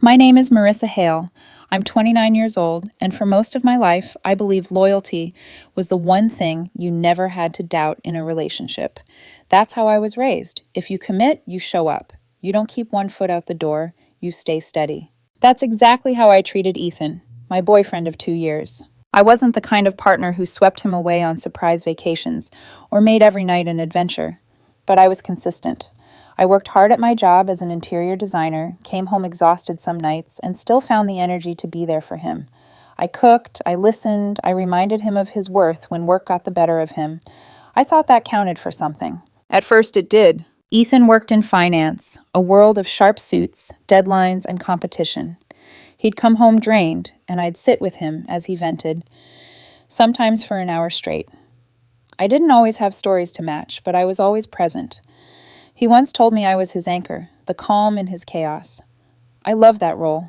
My name is Marissa Hale. I'm 29 years old, and for most of my life, I believed loyalty was the one thing you never had to doubt in a relationship. That's how I was raised. If you commit, you show up. You don't keep one foot out the door, you stay steady. That's exactly how I treated Ethan, my boyfriend of 2 years. I wasn't the kind of partner who swept him away on surprise vacations or made every night an adventure, but I was consistent. I worked hard at my job as an interior designer, came home exhausted some nights, and still found the energy to be there for him. I cooked, I listened, I reminded him of his worth when work got the better of him. I thought that counted for something. At first it did. Ethan worked in finance, a world of sharp suits, deadlines, and competition. He'd come home drained, and I'd sit with him as he vented, sometimes for an hour straight. I didn't always have stories to match, but I was always present. He once told me I was his anchor, the calm in his chaos. I loved that role.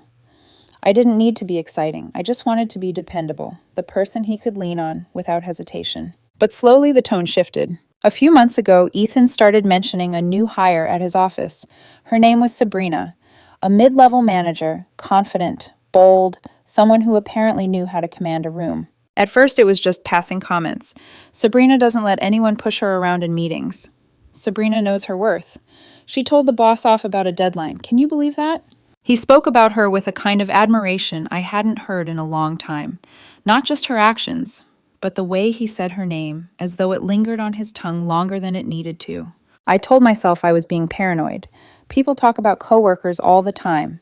I didn't need to be exciting. I just wanted to be dependable, the person he could lean on without hesitation. But slowly the tone shifted. A few months ago, Ethan started mentioning a new hire at his office. Her name was Sabrina, a mid-level manager, confident, bold, someone who apparently knew how to command a room. At first, it was just passing comments. Sabrina doesn't let anyone push her around in meetings. Sabrina knows her worth. She told the boss off about a deadline. Can you believe that? He spoke about her with a kind of admiration I hadn't heard in a long time. Not just her actions, but the way he said her name, as though it lingered on his tongue longer than it needed to. I told myself I was being paranoid. People talk about coworkers all the time.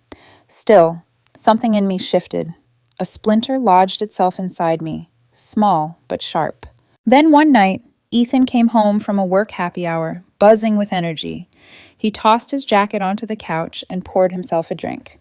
Still, something in me shifted. A splinter lodged itself inside me, small but sharp. Then one night, Ethan came home from a work happy hour, buzzing with energy. He tossed his jacket onto the couch and poured himself a drink.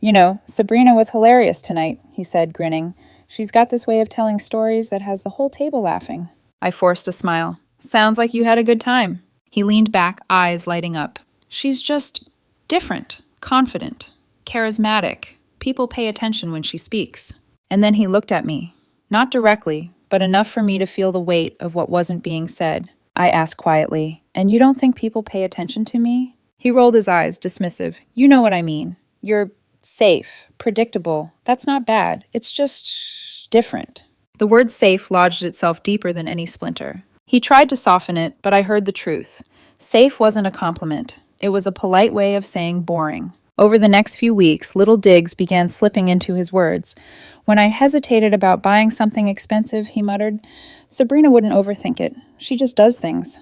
You know, Sabrina was hilarious tonight, he said, grinning. She's got this way of telling stories that has the whole table laughing. I forced a smile. Sounds like you had a good time. He leaned back, eyes lighting up. She's just different, confident, charismatic. People pay attention when she speaks. And then he looked at me, not directly, but enough for me to feel the weight of what wasn't being said. I asked quietly, "And you don't think people pay attention to me?" He rolled his eyes, dismissive. "You know what I mean. You're safe, predictable. That's not bad. It's just different." The word safe lodged itself deeper than any splinter. He tried to soften it, but I heard the truth. Safe wasn't a compliment. It was a polite way of saying boring. Over the next few weeks, little digs began slipping into his words. When I hesitated about buying something expensive, he muttered, "Sabrina wouldn't overthink it. She just does things."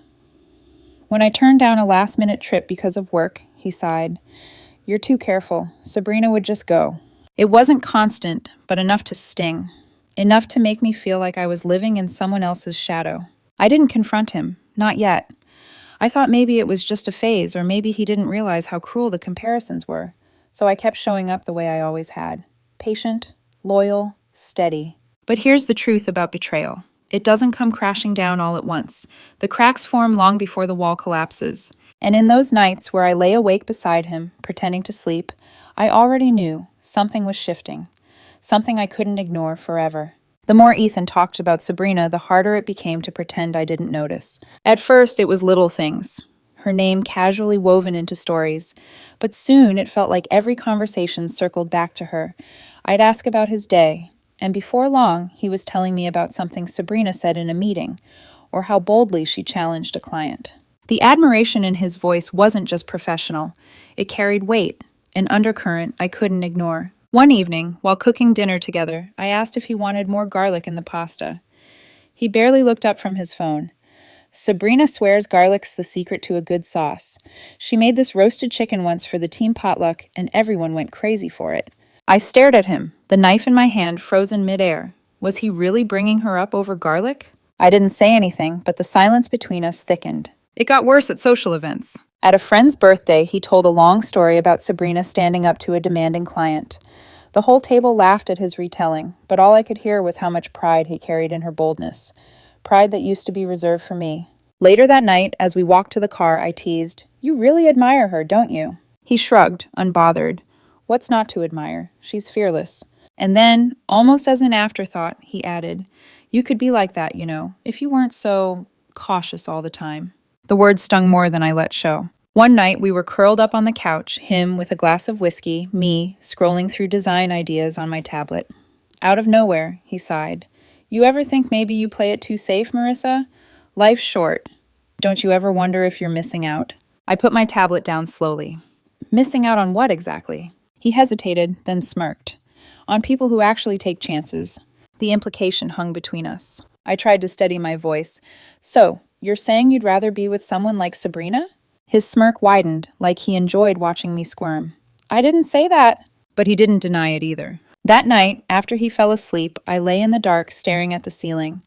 When I turned down a last-minute trip because of work, he sighed, "You're too careful. Sabrina would just go." It wasn't constant, but enough to sting. Enough to make me feel like I was living in someone else's shadow. I didn't confront him. Not yet. I thought maybe it was just a phase, or maybe he didn't realize how cruel the comparisons were. So I kept showing up the way I always had. Patient, loyal, steady. But here's the truth about betrayal. It doesn't come crashing down all at once. The cracks form long before the wall collapses. And in those nights where I lay awake beside him, pretending to sleep, I already knew something was shifting. Something I couldn't ignore forever. The more Ethan talked about Sabrina, the harder it became to pretend I didn't notice. At first, it was little things. Her name casually woven into stories. But soon, it felt like every conversation circled back to her. I'd ask about his day, and before long, he was telling me about something Sabrina said in a meeting, or how boldly she challenged a client. The admiration in his voice wasn't just professional. It carried weight, an undercurrent I couldn't ignore. One evening, while cooking dinner together, I asked if he wanted more garlic in the pasta. He barely looked up from his phone. "Sabrina swears garlic's the secret to a good sauce. She made this roasted chicken once for the team potluck, and everyone went crazy for it." I stared at him, the knife in my hand frozen midair. Was he really bringing her up over garlic? I didn't say anything, but the silence between us thickened. It got worse at social events. At a friend's birthday, he told a long story about Sabrina standing up to a demanding client. The whole table laughed at his retelling, but all I could hear was how much pride he carried in her boldness. Pride that used to be reserved for me. Later that night, as we walked to the car, I teased, "You really admire her, don't you?" He shrugged, unbothered. What's not to admire? She's fearless. And then, almost as an afterthought, he added, "You could be like that, you know, if you weren't so cautious all the time." The words stung more than I let show. One night, we were curled up on the couch, him with a glass of whiskey, me scrolling through design ideas on my tablet. Out of nowhere, he sighed. You ever think maybe you play it too safe, Marissa? Life's short. Don't you ever wonder if you're missing out? I put my tablet down slowly. Missing out on what exactly? He hesitated, then smirked. On people who actually take chances. The implication hung between us. I tried to steady my voice. So, you're saying you'd rather be with someone like Sabrina? His smirk widened, like he enjoyed watching me squirm. I didn't say that. But he didn't deny it either. That night, after he fell asleep, I lay in the dark staring at the ceiling.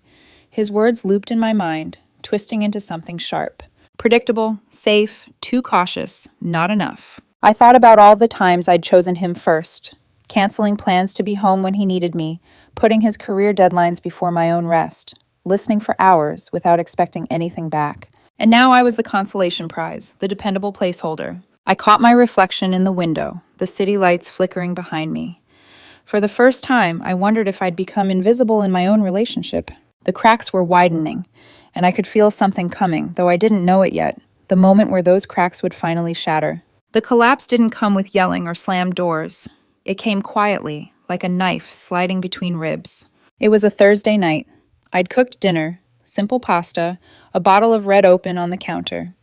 His words looped in my mind, twisting into something sharp. Predictable, safe, too cautious, not enough. I thought about all the times I'd chosen him first, canceling plans to be home when he needed me, putting his career deadlines before my own rest, listening for hours without expecting anything back. And now I was the consolation prize, the dependable placeholder. I caught my reflection in the window, the city lights flickering behind me. For the first time, I wondered if I'd become invisible in my own relationship. The cracks were widening, and I could feel something coming, though I didn't know it yet, the moment where those cracks would finally shatter. The collapse didn't come with yelling or slammed doors. It came quietly, like a knife sliding between ribs. It was a Thursday night. I'd cooked dinner, simple pasta, a bottle of Red Open on the counter.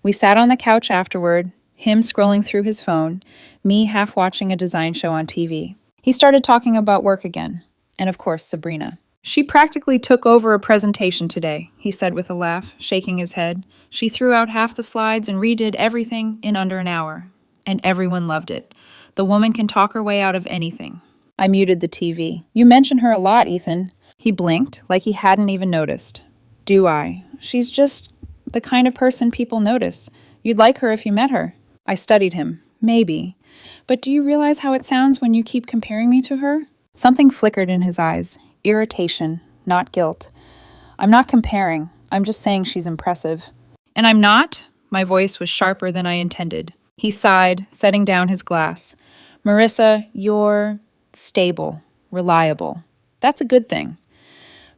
We sat on the couch afterward, him scrolling through his phone, me half watching a design show on TV. He started talking about work again, and of course, Sabrina. She practically took over a presentation today, he said with a laugh, shaking his head. She threw out half the slides and redid everything in under an hour. And everyone loved it. The woman can talk her way out of anything. I muted the TV. You mention her a lot, Ethan. He blinked, like he hadn't even noticed. Do I? She's just the kind of person people notice. You'd like her if you met her. I studied him. Maybe. But do you realize how it sounds when you keep comparing me to her? Something flickered in his eyes. Irritation, not guilt. I'm not comparing. I'm just saying she's impressive. And I'm not? My voice was sharper than I intended. He sighed, setting down his glass. Marissa, you're stable, reliable. That's a good thing.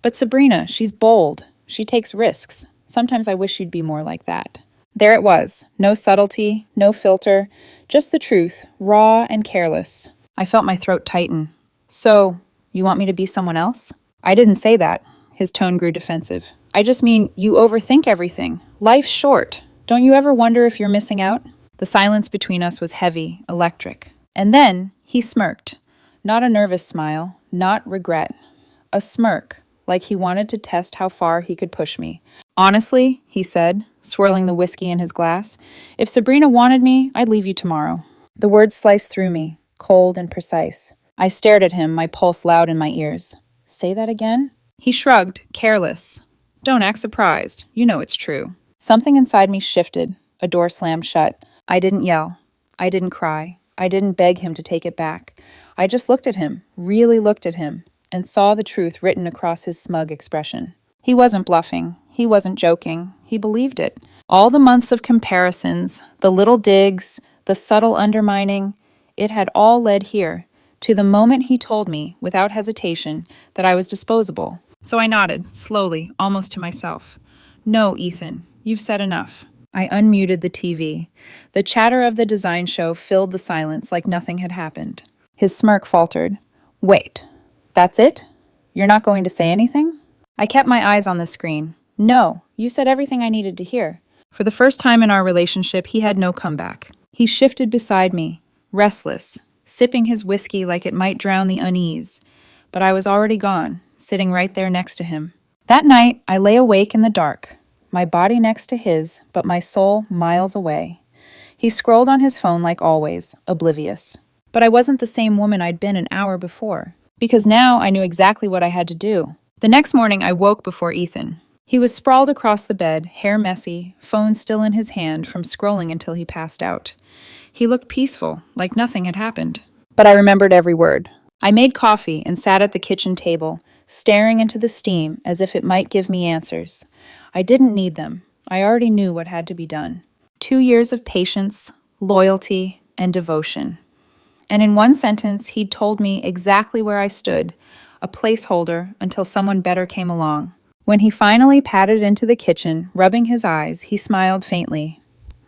But Sabrina, she's bold. She takes risks. Sometimes I wish you'd be more like that. There it was. No subtlety, no filter, just the truth, raw and careless. I felt my throat tighten. So, you want me to be someone else? I didn't say that. His tone grew defensive. I just mean, you overthink everything. Life's short. Don't you ever wonder if you're missing out? The silence between us was heavy, electric. And then, he smirked. Not a nervous smile, not regret. A smirk, like he wanted to test how far he could push me. Honestly, he said, swirling the whiskey in his glass, if Sabrina wanted me, I'd leave you tomorrow. The words sliced through me, cold and precise. I stared at him, my pulse loud in my ears. Say that again? He shrugged, careless. Don't act surprised. You know it's true. Something inside me shifted. A door slammed shut. I didn't yell. I didn't cry. I didn't beg him to take it back. I just looked at him, really looked at him, and saw the truth written across his smug expression. He wasn't bluffing. He wasn't joking. He believed it. All the months of comparisons, the little digs, the subtle undermining, it had all led here, to the moment he told me, without hesitation, that I was disposable. So I nodded, slowly, almost to myself. No, Ethan, you've said enough. I unmuted the TV. The chatter of the design show filled the silence like nothing had happened. His smirk faltered. Wait, that's it? You're not going to say anything? I kept my eyes on the screen. No, you said everything I needed to hear. For the first time in our relationship, he had no comeback. He shifted beside me, restless, sipping his whiskey like it might drown the unease. But I was already gone, sitting right there next to him. That night, I lay awake in the dark, my body next to his, but my soul miles away. He scrolled on his phone like always, oblivious. But I wasn't the same woman I'd been an hour before, because now I knew exactly what I had to do. The next morning, I woke before Ethan. He was sprawled across the bed, hair messy, phone still in his hand from scrolling until he passed out. He looked peaceful, like nothing had happened. But I remembered every word. I made coffee and sat at the kitchen table, staring into the steam as if it might give me answers. I didn't need them. I already knew what had to be done. 2 years of patience, loyalty, and devotion. And in one sentence, he'd told me exactly where I stood, a placeholder until someone better came along. When he finally padded into the kitchen, rubbing his eyes, he smiled faintly.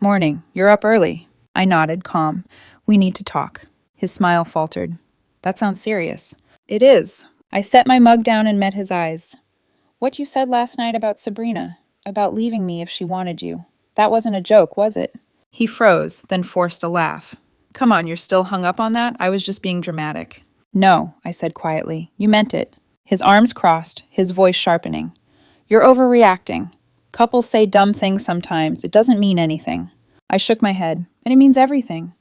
Morning. You're up early. I nodded, calm. We need to talk. His smile faltered. That sounds serious. It is. I set my mug down and met his eyes. What you said last night about Sabrina, about leaving me if she wanted you. That wasn't a joke, was it? He froze, then forced a laugh. Come on, you're still hung up on that? I was just being dramatic. No, I said quietly. You meant it. His arms crossed, his voice sharpening. You're overreacting. Couples say dumb things sometimes. It doesn't mean anything. I shook my head, and it means everything.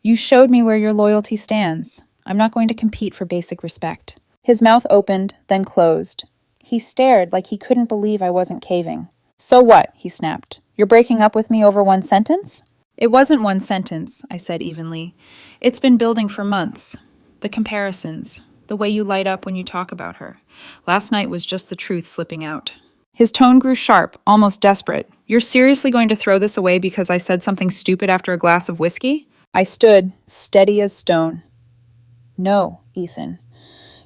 You showed me where your loyalty stands. I'm not going to compete for basic respect. His mouth opened, then closed. He stared like he couldn't believe I wasn't caving. So what? He snapped. You're breaking up with me over one sentence? It wasn't one sentence, I said evenly. It's been building for months. The comparisons, the way you light up when you talk about her. Last night was just the truth slipping out. His tone grew sharp, almost desperate. You're seriously going to throw this away because I said something stupid after a glass of whiskey? I stood, steady as stone. No, Ethan.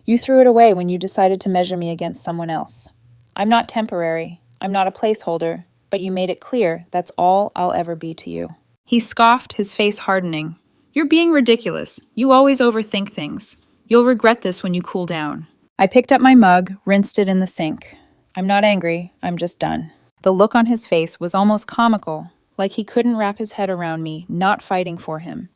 You threw it away when you decided to measure me against someone else. I'm not temporary. I'm not a placeholder, but you made it clear that's all I'll ever be to you. He scoffed, his face hardening. You're being ridiculous. You always overthink things. You'll regret this when you cool down. I picked up my mug, rinsed it in the sink. I'm not angry. I'm just done. The look on his face was almost comical, like he couldn't wrap his head around me, not fighting for him.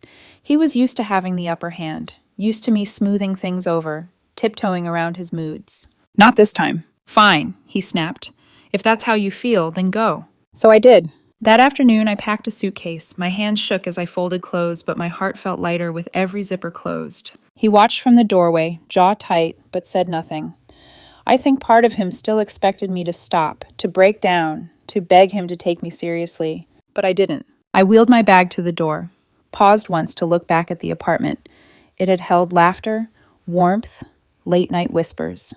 He was used to having the upper hand, used to me smoothing things over, tiptoeing around his moods. Not this time. Fine, he snapped. If that's how you feel, then go. So I did. That afternoon, I packed a suitcase. My hands shook as I folded clothes, but my heart felt lighter with every zipper closed. He watched from the doorway, jaw tight, but said nothing. I think part of him still expected me to stop, to break down, to beg him to take me seriously. But I didn't. I wheeled my bag to the door, paused once to look back at the apartment. It had held laughter, warmth, late-night whispers.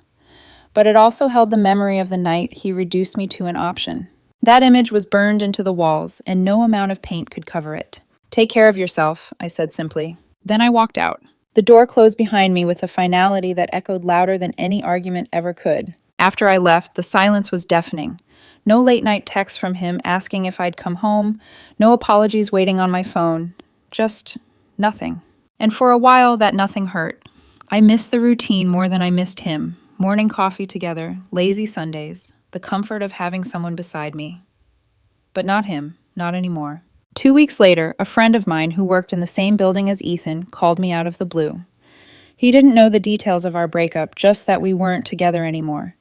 But it also held the memory of the night he reduced me to an option. That image was burned into the walls, and no amount of paint could cover it. Take care of yourself, I said simply. Then I walked out. The door closed behind me with a finality that echoed louder than any argument ever could. After I left, the silence was deafening. No late-night texts from him asking if I'd come home, no apologies waiting on my phone. Just nothing. And for a while, that nothing hurt. I missed the routine more than I missed him. Morning coffee together, lazy Sundays, the comfort of having someone beside me. But not him, not anymore. 2 weeks later, a friend of mine who worked in the same building as Ethan called me out of the blue. He didn't know the details of our breakup, just that we weren't together anymore.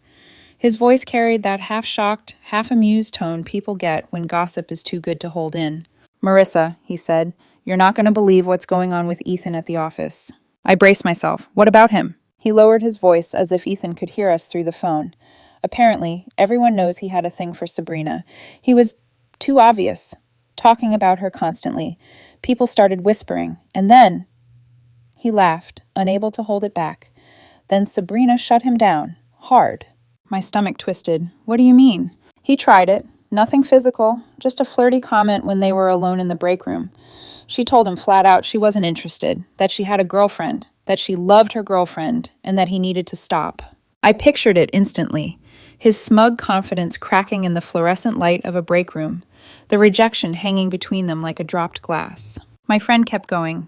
His voice carried that half-shocked, half-amused tone people get when gossip is too good to hold in. Marissa, he said, you're not going to believe what's going on with Ethan at the office. I braced myself. What about him? He lowered his voice as if Ethan could hear us through the phone. Apparently, everyone knows he had a thing for Sabrina. He was too obvious, talking about her constantly. People started whispering, and then... He laughed, unable to hold it back. Then Sabrina shut him down, hard. My stomach twisted. What do you mean? He tried it. Nothing physical, just a flirty comment when they were alone in the break room. She told him flat out she wasn't interested, that she had a girlfriend, that she loved her girlfriend, and that he needed to stop. I pictured it instantly. His smug confidence cracking in the fluorescent light of a break room, the rejection hanging between them like a dropped glass. My friend kept going.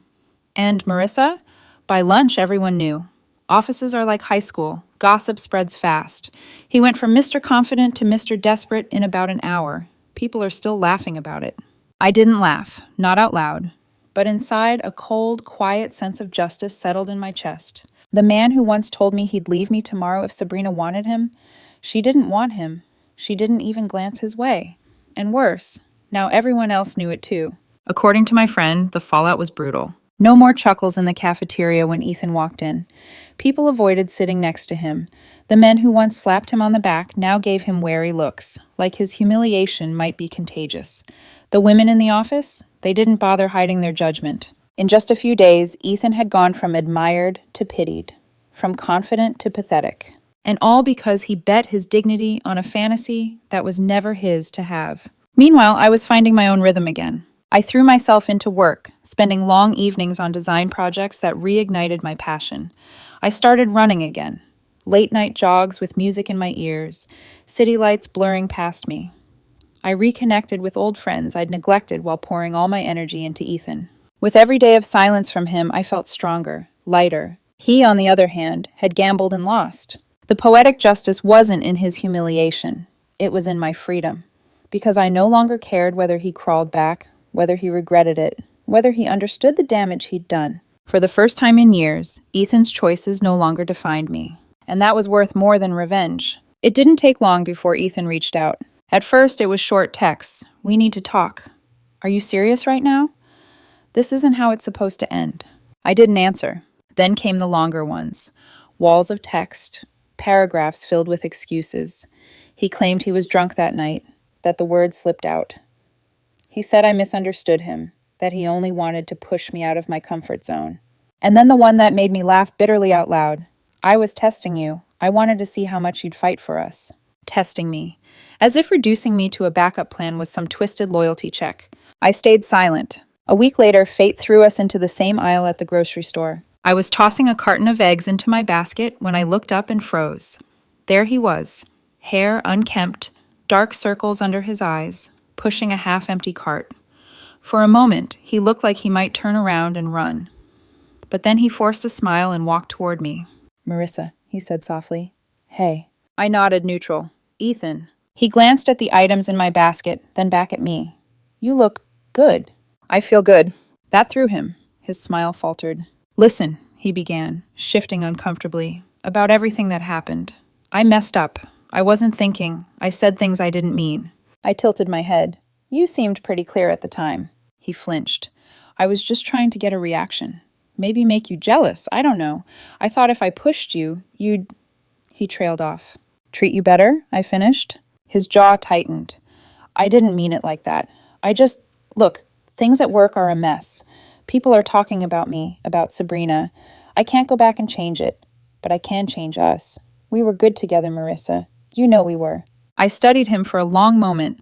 And Marissa? By lunch, everyone knew. Offices are like high school. Gossip spreads fast. He went from Mr. Confident to Mr. Desperate in about an hour. People are still laughing about it. I didn't laugh, not out loud. But inside, a cold, quiet sense of justice settled in my chest. The man who once told me he'd leave me tomorrow if Sabrina wanted him, she didn't want him. She didn't even glance his way. And worse, now everyone else knew it too. According to my friend, the fallout was brutal. No more chuckles in the cafeteria when Ethan walked in. People avoided sitting next to him. The men who once slapped him on the back now gave him wary looks, like his humiliation might be contagious. The women in the office, they didn't bother hiding their judgment. In just a few days, Ethan had gone from admired to pitied, from confident to pathetic. And all because he bet his dignity on a fantasy that was never his to have. Meanwhile, I was finding my own rhythm again. I threw myself into work, spending long evenings on design projects that reignited my passion. I started running again. Late-night jogs with music in my ears, city lights blurring past me. I reconnected with old friends I'd neglected while pouring all my energy into Ethan. With every day of silence from him, I felt stronger, lighter. He, on the other hand, had gambled and lost. The poetic justice wasn't in his humiliation. It was in my freedom. Because I no longer cared whether he crawled back, whether he regretted it, whether he understood the damage he'd done. For the first time in years, Ethan's choices no longer defined me. And that was worth more than revenge. It didn't take long before Ethan reached out. At first, it was short texts. "We need to talk." "Are you serious right now?" "This isn't how it's supposed to end." I didn't answer. Then came the longer ones. Walls of text, paragraphs filled with excuses. He claimed he was drunk that night, that the words slipped out. He said I misunderstood him, that he only wanted to push me out of my comfort zone. And then the one that made me laugh bitterly out loud. "I was testing you. I wanted to see how much you'd fight for us." Testing me. As if reducing me to a backup plan was some twisted loyalty check. I stayed silent. A week later, fate threw us into the same aisle at the grocery store. I was tossing a carton of eggs into my basket when I looked up and froze. There he was, hair unkempt, dark circles under his eyes, pushing a half-empty cart. For a moment, he looked like he might turn around and run. But then he forced a smile and walked toward me. "Marissa," he said softly. "Hey." I nodded neutral. "Ethan." He glanced at the items in my basket, then back at me. "You look good." "I feel good." That threw him. His smile faltered. "Listen," he began, shifting uncomfortably, "about everything that happened. I messed up. I wasn't thinking. I said things I didn't mean." I tilted my head. "You seemed pretty clear at the time." He flinched. "I was just trying to get a reaction. Maybe make you jealous. I don't know. I thought if I pushed you, you'd—" He trailed off. "Treat you better?" I finished. His jaw tightened. "I didn't mean it like that. Look, things at work are a mess. People are talking about me, about Sabrina. I can't go back and change it, but I can change us. We were good together, Marissa. You know we were." I studied him for a long moment.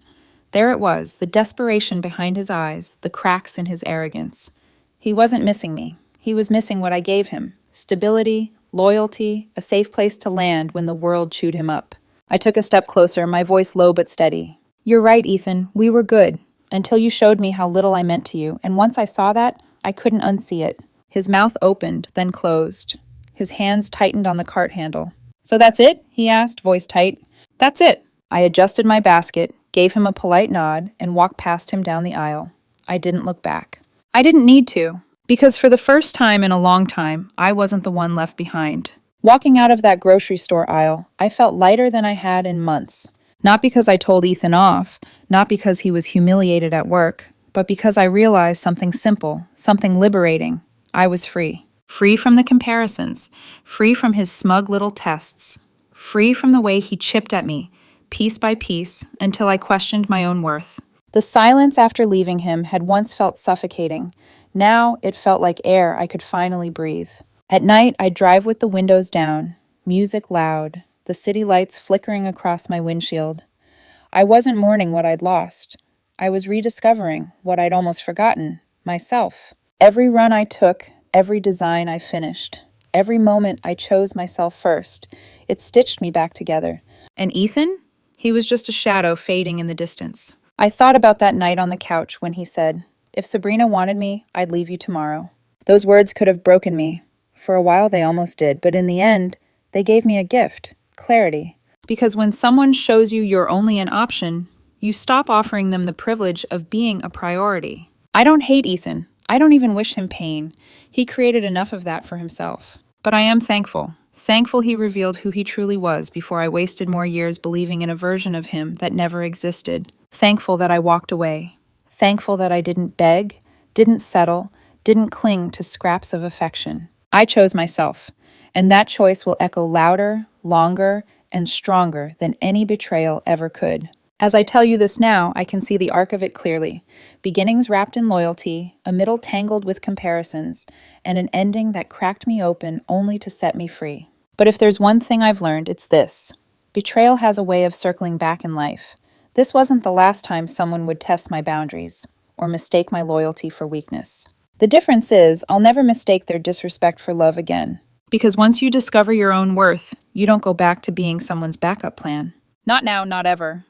There it was, the desperation behind his eyes, the cracks in his arrogance. He wasn't missing me. He was missing what I gave him. Stability, loyalty, a safe place to land when the world chewed him up. I took a step closer, my voice low but steady. "You're right, Ethan. We were good. Until you showed me how little I meant to you. And once I saw that, I couldn't unsee it." His mouth opened, then closed. His hands tightened on the cart handle. "So that's it?" he asked, voice tight. "That's it." I adjusted my basket, gave him a polite nod, and walked past him down the aisle. I didn't look back. I didn't need to, because for the first time in a long time, I wasn't the one left behind. Walking out of that grocery store aisle, I felt lighter than I had in months. Not because I told Ethan off, not because he was humiliated at work, but because I realized something simple, something liberating. I was free. Free from the comparisons, free from his smug little tests, free from the way he chipped at me, piece by piece, until I questioned my own worth. The silence after leaving him had once felt suffocating. Now it felt like air I could finally breathe. At night, I'd drive with the windows down, music loud, the city lights flickering across my windshield. I wasn't mourning what I'd lost. I was rediscovering what I'd almost forgotten, myself. Every run I took, every design I finished, every moment I chose myself first, it stitched me back together. And Ethan? He was just a shadow fading in the distance. I thought about that night on the couch when he said, "If Sabrina wanted me, I'd leave you tomorrow." Those words could have broken me. For a while they almost did, but in the end, they gave me a gift, clarity. Because when someone shows you you're only an option, you stop offering them the privilege of being a priority. I don't hate Ethan. I don't even wish him pain. He created enough of that for himself. But I am thankful. Thankful he revealed who he truly was before I wasted more years believing in a version of him that never existed. Thankful that I walked away. Thankful that I didn't beg, didn't settle, didn't cling to scraps of affection. I chose myself, and that choice will echo louder, longer, and stronger than any betrayal ever could. As I tell you this now, I can see the arc of it clearly. Beginnings wrapped in loyalty, a middle tangled with comparisons, and an ending that cracked me open only to set me free. But if there's one thing I've learned, it's this. Betrayal has a way of circling back in life. This wasn't the last time someone would test my boundaries or mistake my loyalty for weakness. The difference is, I'll never mistake their disrespect for love again. Because once you discover your own worth, you don't go back to being someone's backup plan. Not now, not ever.